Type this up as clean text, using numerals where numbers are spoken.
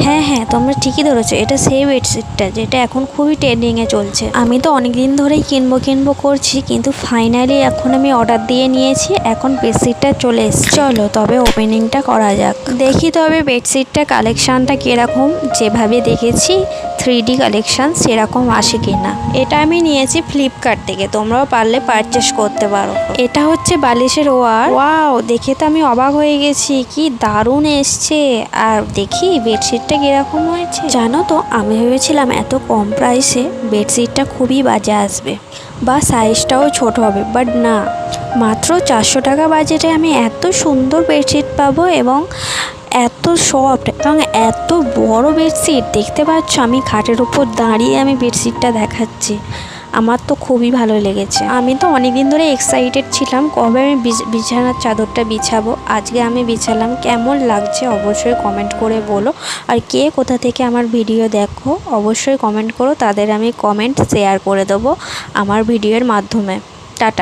হ্যাঁ হ্যাঁ, তোমরা ঠিকই ধরেছো, এটা সেই বেডশিটটা যেটা এখন খুবই ট্রেন্ডিংয়ে চলছে। আমি তো অনেক দিন ধরেই কিনবো করছি, কিন্তু ফাইনালি এখন আমি অর্ডার দিয়ে নিয়েছি, এখন বেডশিটটা চলে এসেছে। চলো তবে ওপেনিংটা করা যাক। দেখি তবে বেডশিটটা কালেকশানটা কীরকম, যেভাবে দেখেছি 3D কালেকশান সেরকম আসে কিনা। এটা আমি নিয়েছি ফ্লিপকার্ট থেকে, তোমরাও পারলে পারচেস করতে পারো। এটা হচ্ছে বালিশের ওয়াও, দেখে তো আমি অবাক হয়ে গেছি, কি দারুণ এসছে। আর দেখি বেডশিটটা কীরকম হয়েছে। জানো তো, আমি ভেবেছিলাম এত কম প্রাইসে বেডশিটটা খুবই বাজে আসবে বা সাইজটাও ছোট হবে, বাট না, মাত্র 400 টাকা বাজেটে আমি এত সুন্দর বেডশিট পাবো এবং এত সফট এবং এত বড় বেডশিট। দেখতে পাচ্ছ আমি খাটের উপর দাঁড়িয়ে আমি বেডশিটটা দেখাচ্ছি, আমার তো খুবই ভালো লেগেছে। আমি তো অনেক দিন ধরে এক্সাইটেড ছিলাম কবে আমি বিছানার চাদরটা বিছাবো। আজকে আমি বিছালাম, কেমন লাগছে অবশ্যই কমেন্ট করে বলো। আর কে কোথা থেকে আমার ভিডিও দেখো অবশ্যই কমেন্ট করো, তাদের আমি কমেন্ট শেয়ার করে দেবো আমার ভিডিওর মাধ্যমে। টাটা।